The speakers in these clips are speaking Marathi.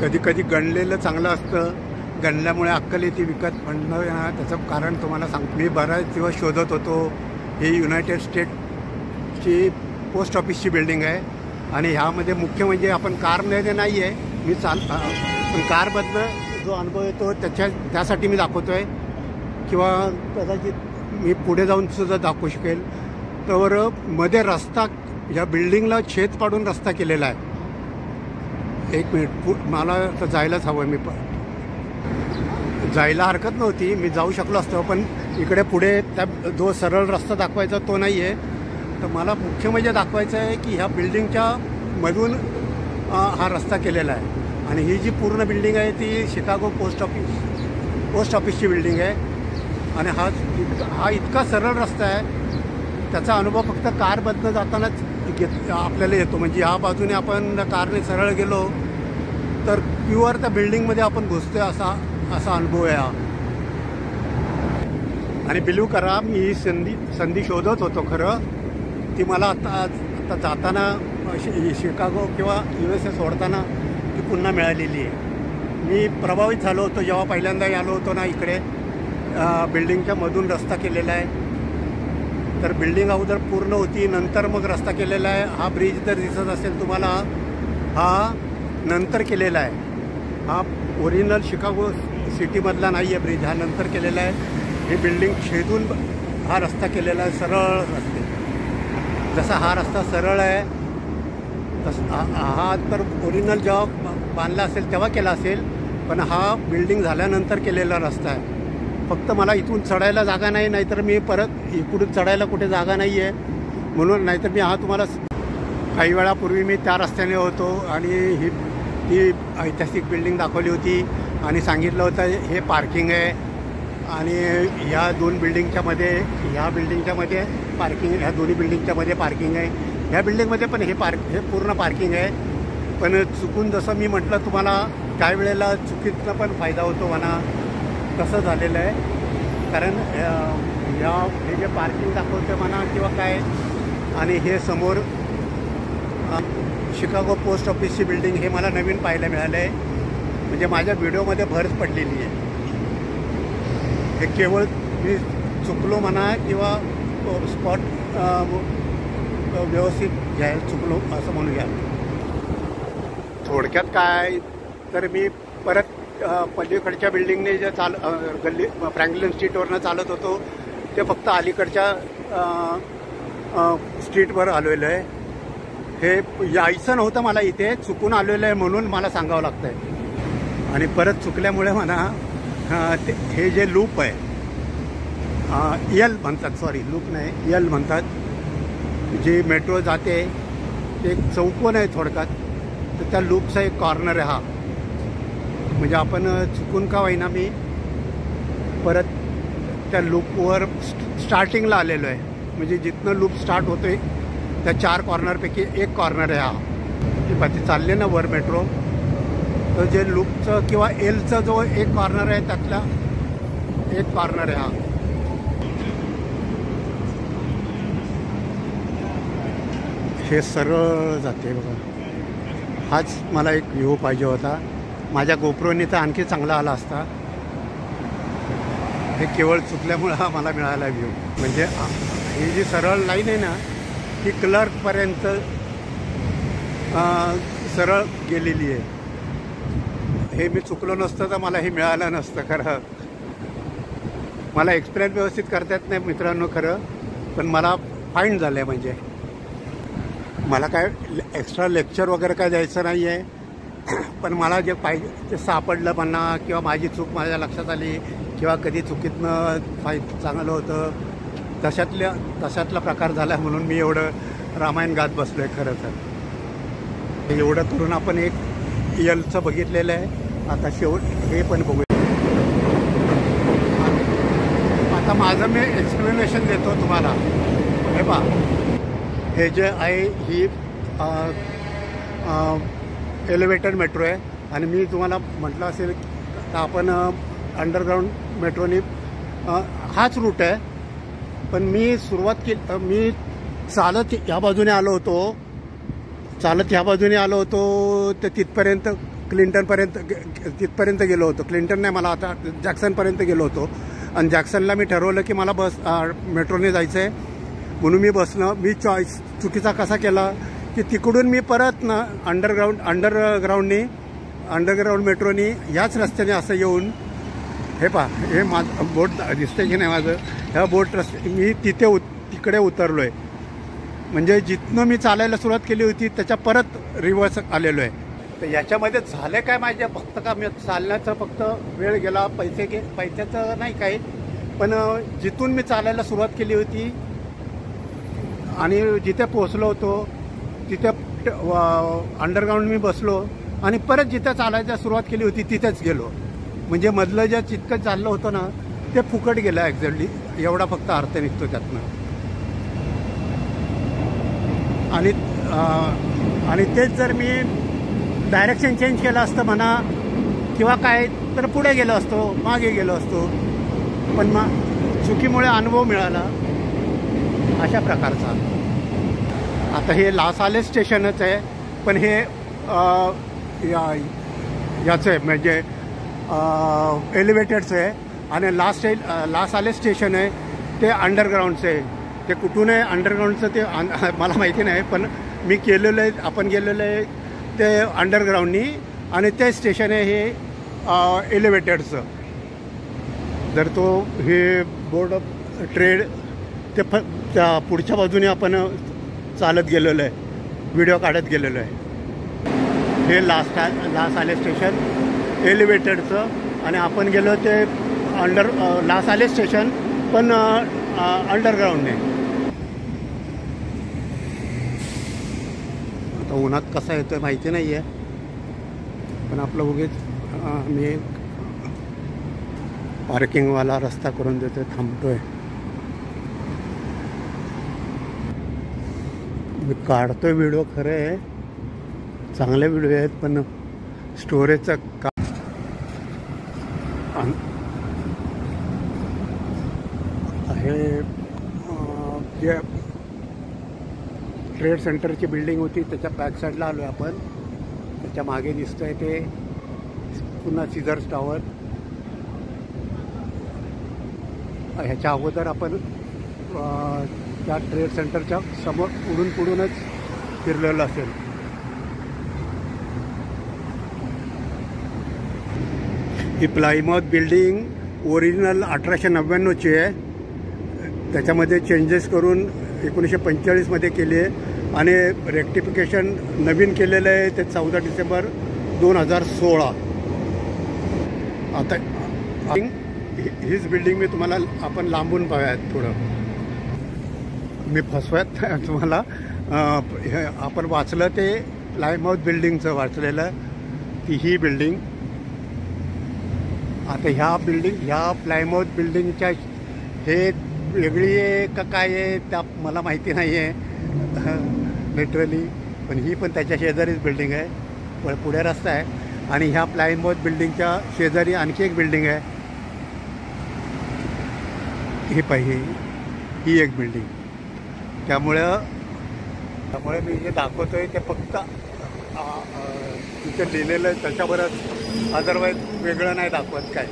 कधी कधी गणलेलं चांगलं असतं, गणल्यामुळे अक्कल येते विकत म्हणणं त्याचं कारण तुम्हाला सांगतो. मी बराच दिवस शोधत होतो. ही युनायटेड स्टेटची पोस्ट ऑफिसची बिल्डिंग आहे आणि ह्यामध्ये मुख्य म्हणजे आपण कारमध्ये नाही आहे, मी पण कारमधनं जो अनुभव येतो त्यासाठी मी दाखवतो आहे किंवा कदाचित मी पुढे जाऊन सुद्धा दाखवू शकेल. तर मध्ये रस्ता, या बिल्डिंगला छेद पाडून रस्ता केलेला आहे. एक मिनिट, मला तर जायलाच हवं. मी जायला हरकत नव्हती, मी जाऊ शकलो असतो, पण इकडे पुढे त्या जो सरळ रस्ता दाखवायचा तो नाही आहे. तर मला मुख्य म्हणजे दाखवायचं आहे की ह्या बिल्डिंगच्या मधून हा रस्ता केलेला आहे. आणि ही जी पूर्ण बिल्डिंग आहे ती शिकागो पोस्ट ऑफिसची बिल्डिंग आहे. आणि हा इतका सरळ रस्ता आहे, त्याचा अनुभव फक्त कारमधनं जातानाच आपल्याला येतो. म्हणजे ह्या बाजूने आपण कारने सरळ गेलो तर प्युअर त्या बिल्डिंगमध्ये आपण घुसतोय असा अनुभव आहे हा. आणि बिलीव करा, मी ही संधी शोधत होतो खरं. ती मला आता जाताना शिकागो किंवा USA सोडताना ती पुन्हा मिळालेली आहे. मी प्रभावित झालो होतो जेव्हा पहिल्यांदा आलो होतो ना इकडे. बिल्डिंगच्या मधून रस्ता केलेला आहे. तर बिल्डिंग अगोदर पूर्ण होती, नंतर मग रस्ता केलेला आहे. हा ब्रिज जर दिसत असेल तुम्हाला, हा नंतर केलेला आहे. हा ओरिजिनल शिकागो सिटीमधला नाही आहे ब्रिज, हा नंतर केलेला आहे. हे बिल्डिंग छेदून हा रस्ता केलेला आहे, सरळ रस्ते. जसा हा रस्ता सरळ आहे तसा हा तर ओरिजिनल जेव्हा बांधला असेल तेव्हा केला असेल, पण हा बिल्डिंग झाल्यानंतर केलेला रस्ता आहे. फक्त मला इथून चढायला जागा नाही, नाहीतर मी परत इकडून चढायला कुठे जागा नाही आहे म्हणून. नाहीतर मी तुम्हाला काही वेळापूर्वी मी त्या रस्त्याने होतो आणि ही ऐतिहासिक बिल्डिंग दाखवली होती आणि सांगितलं होतं हे पार्किंग आहे. आणि ह्या दोन बिल्डिंगच्या मध्ये, ह्या बिल्डिंगच्या मध्ये पार्किंग, ह्या दोन्ही बिल्डिंगच्या मध्ये पार्किंग आहे. ह्या बिल्डिंगमध्ये पण हे पूर्ण पार्किंग आहे. पण चुकून जसं मी म्हटलं तुम्हाला, त्यावेळेला चुकीचा पण फायदा होतो म्हणा, तसं झालेलं आहे. कारण हे जे पार्किंग दाखवतं म्हणा किंवा काय, आणि हे समोर शिकागो पोस्ट ऑफिसची बिल्डिंग, हे मला नवीन पाहायला मिळालं आहे. म्हणजे माझ्या व्हिडिओमध्ये भरच पडलेली आहे. हे केवळ मी चुकलो म्हणा किंवा स्पॉट व्यवस्थित घ्यायला चुकलो असं म्हणून घ्या. थोडक्यात काय, तर मी परत पलीकडच्या बिल्डिंगने जे गल्ली फ्रँकलिन स्ट्रीटवरनं चालत होतो ते फक्त अलीकडच्या स्ट्रीटवर आलेलं आहे. हे यायचं नव्हतं मला, इथे चुकून आलेलं आहे म्हणून मला सांगावं लागतं आहे. आणि परत चुकल्यामुळे म्हणा हे जे लूप आहे, यल म्हणतात, सॉरी लूप नाही, यल म्हणतात, जी मेट्रो जाते ते एक चौकोन आहे थोडक्यात. तर त्या लूपचा एक कॉर्नर आहे हा. म्हणजे आपण चुकून का होईना मी परत त्या लूपवर स्टार्टिंगला आलेलो आहे. म्हणजे जिथनं लूप स्टार्ट होतोय त्या 4 कॉर्नरपैकी एक कॉर्नर आहे हा. ती चालले ना वर मेट्रो, तर जे लूपचं किंवा एलचा जो एक कॉर्नर आहे त्यातला एक कॉर्नर आहे हा. हे सरळ जाते बघा. हाच मला एक व्ह्यू पाहिजे होता. माझ्या गोप्रोनी तर आणखी चांगला आला असता. हे केवळ चुकल्यामुळं हा मला मिळाला व्ह्यू. म्हणजे ही जी सरळ लाईन आहे ना, ही क्लर्कपर्यंत सरळ गेलेली आहे. हे मी चुकलो नसतं तर मला हे मिळालं नसतं खरं. मला एक्सप्लेन व्यवस्थित करता येत नाही मित्रांनो खरं, पण मला फाईंड झालं आहे. म्हणजे मला काय एक्स्ट्रा लेक्चर वगैरे काय द्यायचं नाही आहे, पण मला जे पाहिजे ते सापडलं म्हणा, किंवा माझी चूक माझ्या लक्षात आली, किंवा कधी चुकीतनं चांगलं होतं, तशातला प्रकार झाला म्हणून मी एवढं रामायण गात बसलो आहे खरं तर. एवढं करून आपण एक यलचं बघितलेलं आहे. आता शेवट हे पण बघूया. आता माझं मी एक्सप्लेनेशन देतो तुम्हाला. हे पहा, हे जे आहे ही एलिव्हेटेड मेट्रो आहे. आणि मी तुम्हाला म्हटलं असेल तर आपण अंडरग्राऊंड मेट्रोनी हाच रूट आहे. पण मी मी चालत ह्या बाजूने आलो होतो, तर तिथपर्यंत क्लिंटनपर्यंत तिथपर्यंत गेलो होतो. क्लिंटन नाही, मला आता जॅक्सनपर्यंत गेलो होतो. आणि जॅक्सनला मी ठरवलं की मला मेट्रोने जायचं आहे, म्हणून मी बसणं. मी चॉईस चुकीचा कसा केला की तिकडून मी परत ना अंडरग्राऊंड मेट्रोनी याच रस्त्याने असं येऊन, हे पहा, हे माझं बोट दिसतंय की नाही माझं, ह्या बोट रस्ते मी तिकडे उतरलो आहे. म्हणजे जिथनं मी चालायला सुरुवात केली होती त्याच्या परत रिव्हर्स आलेलो आहे. तर याच्यामध्ये झालं काय माझ्या, फक्त का मी चालण्याचं फक्त वेळ गेला, पैशाचं नाही काही, पण जिथून मी चालायला सुरुवात केली होती आणि जिथे पोचलो होतो तिथे अंडरग्राऊंड मी बसलो आणि परत जिथे चालायला सुरुवात केली होती तिथेच गेलो. म्हणजे मधलं जे चितकं चाललं होतं ना ते फुकट गेलं ॲक्झॅक्टली, एवढा फक्त अर्थ निघतो त्यातनं. आणि तेच जर मी डायरेक्शन चेंज केलं असतं म्हणा किंवा काय, तर पुढे गेलो असतो, मागे गेलो असतो. पण मग चुकीमुळे अनुभव मिळाला अशा प्रकारचा. आता हे लासाले स्टेशनच आहे, पण हे याचं आहे म्हणजे एलिव्हेटेडचं आहे. आणि लासाले स्टेशन आहे ते अंडरग्राऊंडचं आहे. ते कुठून आहे अंडरग्राऊंडचं ते मला माहिती नाही, पण मी केलेलं आहे, आपण गेलेलं आहे ते अंडरग्राऊंडनी. आणि ते स्टेशन आहे हे एलिव्हेटेडचं. जर तो हे बोर्ड ऑफ ट्रेड ते त्या पुढच्या बाजूने आपण चालत गेलेलो आहे, व्हिडिओ काढत गेलेलो आहे. हे लासाले स्टेशन एलिव्हेटेडचं, आणि आपण गेलो ते लासाले स्टेशन पण अंडरग्राऊंडने. आता उन्हात कसा येतोय माहिती नाही आहे, पण आपलं उगीच मी पार्किंगवाला रस्ता करून देतोय, थांबतोय. मी काढतोय व्हिडिओ, खरं आहे चांगले व्हिडिओ आहेत, पण स्टोरेजचं हे जे ट्रेड सेंटरची बिल्डिंग होती त्याच्या बॅक साईडला आलो आहे आपण. त्याच्या मागे दिसतंय ते पुन्हा सीझर्स टॉवर. ह्याच्या अगोदर आपण त्या ट्रेड सेंटरच्या समोर पुढूनच फिरलेलं असेल. ही प्लायमाउथ बिल्डिंग ओरिजिनल 1899ची आहे. त्याच्यामध्ये चेंजेस करून 1945मध्ये केली आहे आणि रेक्टिफिकेशन नवीन केलेलं आहे ते 14 डिसेंबर 2016. आता हीच बिल्डिंग मी तुम्हाला आपण लांबून पाहूयात थोडं. मी फसवत तुम्हाला, आपण वाचलं ते प्लायमाउथ बिल्डिंगचं वाचलेलं, ती ही बिल्डिंग. आता ह्या प्लायमाउथ बिल्डिंगच्या हे वेगळी आहे का काय आहे त्या मला माहिती नाही आहे लिटरली, पण ही पण त्याच्या शेजारीच बिल्डिंग आहे, पुढे रस्ता आहे. आणि ह्या प्लायमाउथ बिल्डिंगच्या शेजारी आणखी एक बिल्डिंग आहे, ही पाहिजे, ही एक बिल्डिंग. त्यामुळे मी जे दाखवतोय ते फक्त तिथे लिहिलेलं आहे त्याच्यावरच, अदरवाईज वेगळं नाही दाखवत काय,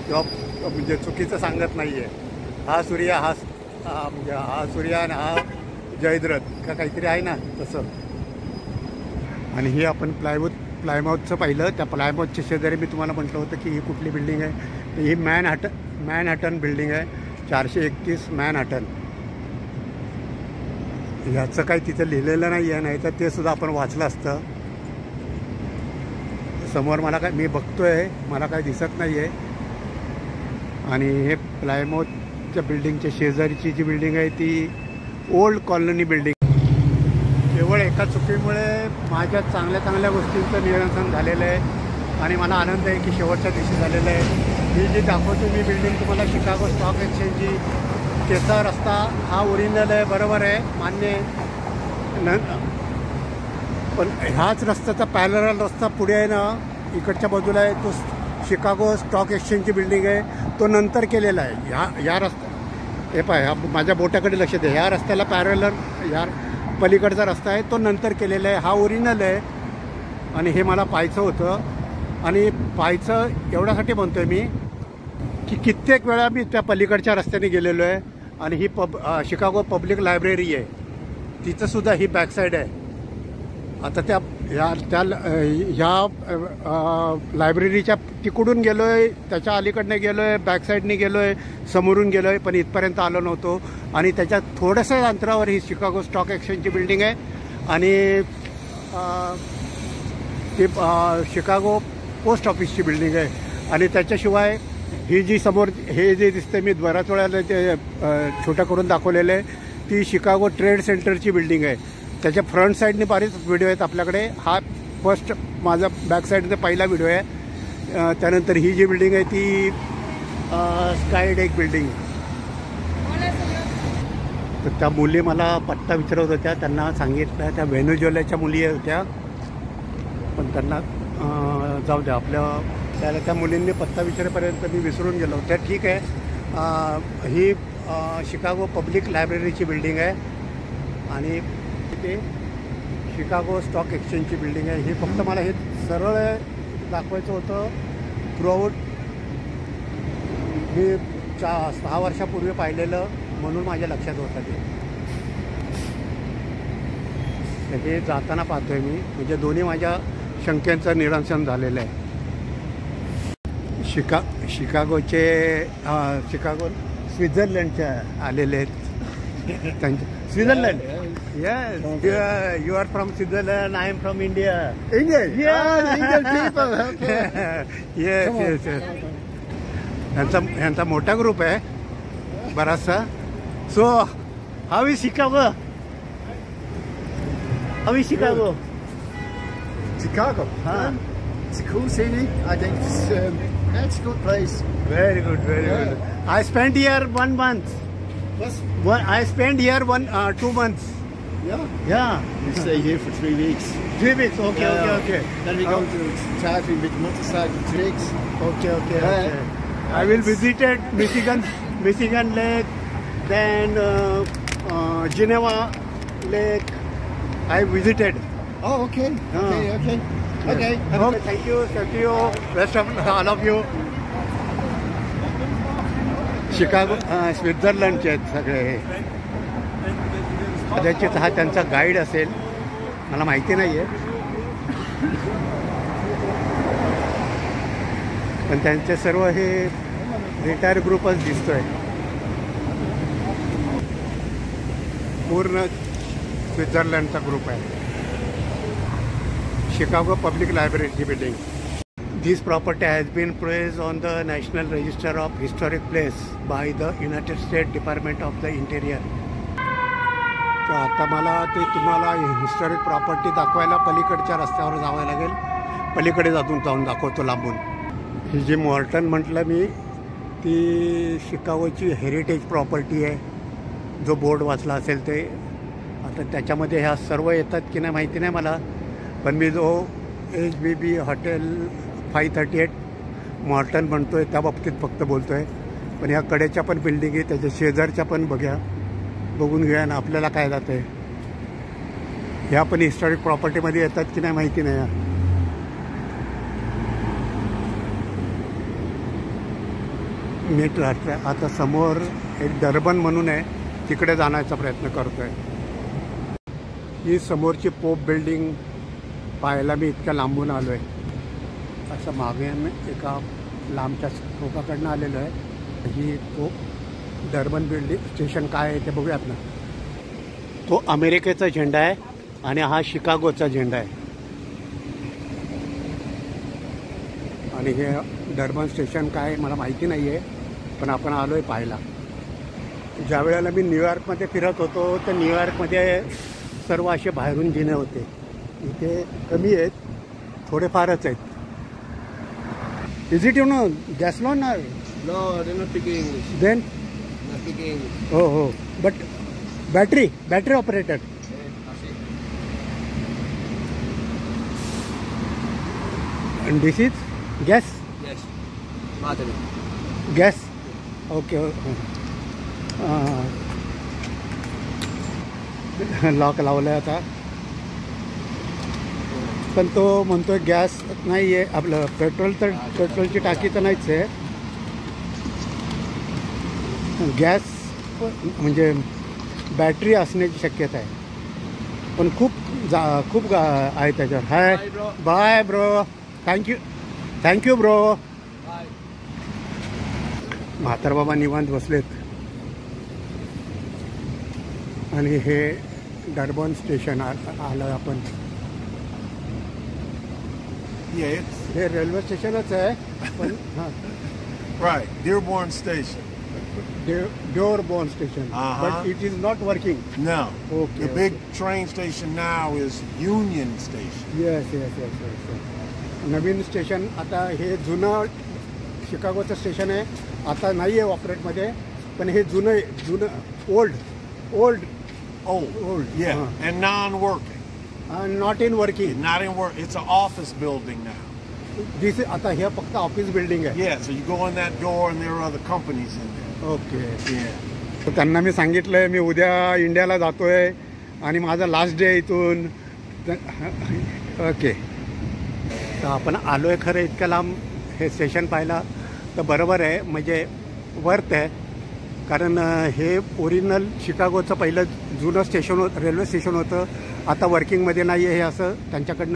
किंवा म्हणजे चुकीचं सांगत नाही आहे. हा सूर्य म्हणजे हा सूर्य आणि हा जयद्रथ का काहीतरी आहे ना तसं. आणि हे आपण प्लायमाउथचं पाहिलं, त्या प्लायमाउथच्या शेजारी मी तुम्हाला म्हटलं होतं की ही कुठली बिल्डिंग आहे. ही मॅनहॅटन बिल्डिंग आहे, 431 मॅनहॅटन. ह्याचं काही तिथं लिहिलेलं नाही आहे, नाही तर ते सुद्धा आपण वाचलं असतं. समोर मला काय मी बघतोय, मला काय दिसत नाही आहे. आणि हे प्लायमाउथच्या बिल्डिंगच्या शेजारीची जी बिल्डिंग आहे ती ओल्ड कॉलनी बिल्डिंग. केवळ एका चुकीमुळे माझ्या चांगल्या गोष्टींचं निरसन झालेलं आहे आणि मला आनंद आहे की शेवटच्या दिवशी झालेलं आहे. ही जी दाखवतो मी बिल्डिंग तुम्हाला, शिकागो स्टॉक एक्सचेंजची, त्याचा रस्ता हा ओरिजिनल आहे, बरोबर आहे, मान्य आहे. पण ह्याच रस्त्याचा पॅरलल रस्ता पुढे आहे ना, इकडच्या बाजूला आहे, तो शिकागो स्टॉक एक्सचेंजची बिल्डिंग आहे, तो नंतर केलेला आहे. या रस्ता हे पाय, माझ्या बोटाकडे लक्ष दे, ह्या रस्त्याला पॅरलल या पलीकडचा रस्ता आहे तो नंतर केलेला आहे, हा ओरिजिनल आहे. आणि हे मला पाहायचं होतं. आणि पाहायचं एवढ्यासाठी म्हणतो आहे मी की कित्येक वेळा मी त्या पलीकडच्या रस्त्याने गेलेलो आहे. आणि ही शिकागो पब्लिक लायब्ररी आहे, तिथंसुद्धा ही बॅकसाईड आहे. आता त्या लायब्ररीच्या तिकडून गेलो आहे, त्याच्या अलीकडनं गेलो आहे, बॅकसाईडने गेलो आहे, समोरून गेलो आहे, पण इथपर्यंत आलो नव्हतो. आणि त्याच्या थोड्याशा अंतरावर ही शिकागो स्टॉक एक्सचेंजची बिल्डिंग आहे. आणि ती शिकागो पोस्ट ऑफिसची बिल्डिंग आहे. आणि त्याच्याशिवाय ही जी समोर हे जे दिसते मी बऱ्याच वेळेला ते छोटं करून दाखवलेलं आहे, ती शिकागो ट्रेड सेंटरची बिल्डिंग आहे. त्याच्या फ्रंट साईडने बरेच व्हिडिओ आहेत आपल्याकडे. हा फर्स्ट माझा बॅक साईडचा पहिला व्हिडिओ आहे. त्यानंतर ही जी बिल्डिंग आहे ती स्काय डेक बिल्डिंग. तर त्या मुली मला पत्ता विचारत होत्या, त्यांना सांगितलं त्या व्हेनेझुएलाच्या मुली होत्या, पण त्यांना जाऊ द्या त्याला त्या मुलींनी पत्ता विचारेपर्यंत मी विसरून गेलो. त्या ठीक आहे. ही शिकागो पब्लिक लायब्ररीची बिल्डिंग आहे आणि ते शिकागो स्टॉक एक्सचेंजची बिल्डिंग आहे. हे फक्त मला हे सरळ दाखवायचं होतं. थ्रूआउट मी 6 वर्षापूर्वी पाहिलेलं म्हणून माझ्या लक्षात होतं ते. हे जाताना पाहतोय मी, म्हणजे दोन्ही माझ्या शंकेचं निरसन झालेलं आहे. शिकागोचे शिकागो स्वित्झर्लंडच्या आलेले आहेत. त्यांचे Switzerland. Yes, you are from Switzerland. I am from India. India? Yeah. Indian people. Okay. Yes. ह्यांचा मोठा ग्रुप आहे बराचसा. So, how is Chicago? How is Chicago? Chicago? Huh? It's a cool city. I think it's a good place. Very good. I spent here 1 month. I spent here 2 months. Yeah. We stay here for 3 weeks. 3 weeks. Okay. Then we go to Taffy with motorcycle tricks. Okay. I will visited Michigan Lake, then Geneva Lake. I visited. Oh, okay. Okay. Thank you. Rest of all of you. Chicago स्वित्झर्लंडचे आहेत सगळे. कदाचित हा त्यांचा गाईड असेल, मला माहिती नाही आहे. पण त्यांचे सर्व हे रिटायर ग्रुपच दिसतोय. पूर्ण स्वित्झर्लंडचा ग्रुप आहे. शिकागो पब्लिक लायब्ररीची building. This property has been placed on the National Register of Historic Place by the United States Department of the Interior. तर आता मला ते तुम्हाला हिस्टॉरिक प्रॉपर्टी दाखवायला पलीकडच्या रस्त्यावर जावं लागेल. पलीकडे जाऊन दाखवतो लांबून. ही जी मॉर्टन म्हटलं मी, ती शिकागोची हेरिटेज प्रॉपर्टी आहे. जो बोर्ड वाचला असेल ते. आता त्याच्यामध्ये ह्या सर्व येतात की नाही माहिती नाही मला, पण मी जो HBB हॉटेल 538 मॉर्टन म्हणतोय त्या बाबतीत फक्त बोलतोय. पण ह्या कडेच्या पण बिल्डिंग आहे, त्याच्या शेजारच्या पण बघून घेऊया ना आपल्याला काय जातं आहे. ह्या पण हिस्टॉरिक प्रॉपर्टीमध्ये येतात की नाही माहिती नाही. नीट राहतं. आता समोर एक डर्बन म्हणून आहे, तिकडे जाण्याचा प्रयत्न करतोय. ही समोरची पोप बिल्डिंग पाहायला मी इतक्या लांबून आलो आहे. असं मागे एका लांबच्या टोकाकडनं आलेलो आहे. ही तो डर्बन बिल्डिंग स्टेशन काय आहे ते बघूयात ना. तो अमेरिकेचा झेंडा आहे आणि हा शिकागोचा झेंडा आहे. आणि हे डर्बन स्टेशन काय आहे मला माहिती नाही आहे, पण आपण आलो आहे पाहायला. ज्या वेळेला मी न्यूयॉर्कमध्ये फिरत होतो तर न्यूयॉर्कमध्ये सर्व असे बाहेरून जिने होते. इथे कमी आहेत, थोडेफारच आहेत. Is it gas loan or? No, they're not speaking English. Then? Not speaking English. Oh. But battery operated. And this is gas? Yes. Battery. Gas? Okay. Lock लावलं आहे आता. पण तो म्हणतोय गॅस नाही आहे, आपलं पेट्रोलची टाकी तर नाहीच आहे. गॅस म्हणजे बॅटरी असण्याची शक्यता आहे, पण खूप आहे त्याच्यावर. Hi bye bro, thank you bro. म्हातार बाबा निवांत बसलेत. आणि हे डरबॉन स्टेशन आलं आपण. हे रेल्वे स्टेशनच आहे पण हां. Right, Dearborn Station. Dearborn Station, but it is not working. No. Okay. The big train station now is Union Station. Yes. Naveen station आता हे जुनं शिकागोचं स्टेशन आहे, आता नाही आहे ऑपरेटमध्ये, पण हे जुनं old. Yeah, and non-working. Not in working. Not in work. It's an office building now. This आता हे फक्त ऑफिस बिल्डिंग आहे. Yeah, so you go in that door and there are other companies in there. Okay. Yeah. तर त्यांना मी सांगितलंय मी उद्या इंडियाला जातोय आणि माझा लास्ट डे इथून. ओके. तर आपण आलोय खरं इतक्या लांब हे स्टेशन पाहिला तर बरोबर आहे, म्हणजे वर्थ आहे. कारण हे ओरिजिनल शिकागोचं पहिलं जुनं स्टेशन रेल्वे स्टेशन होतं, आता वर्किंगमध्ये नाही आहे हे असं त्यांच्याकडनं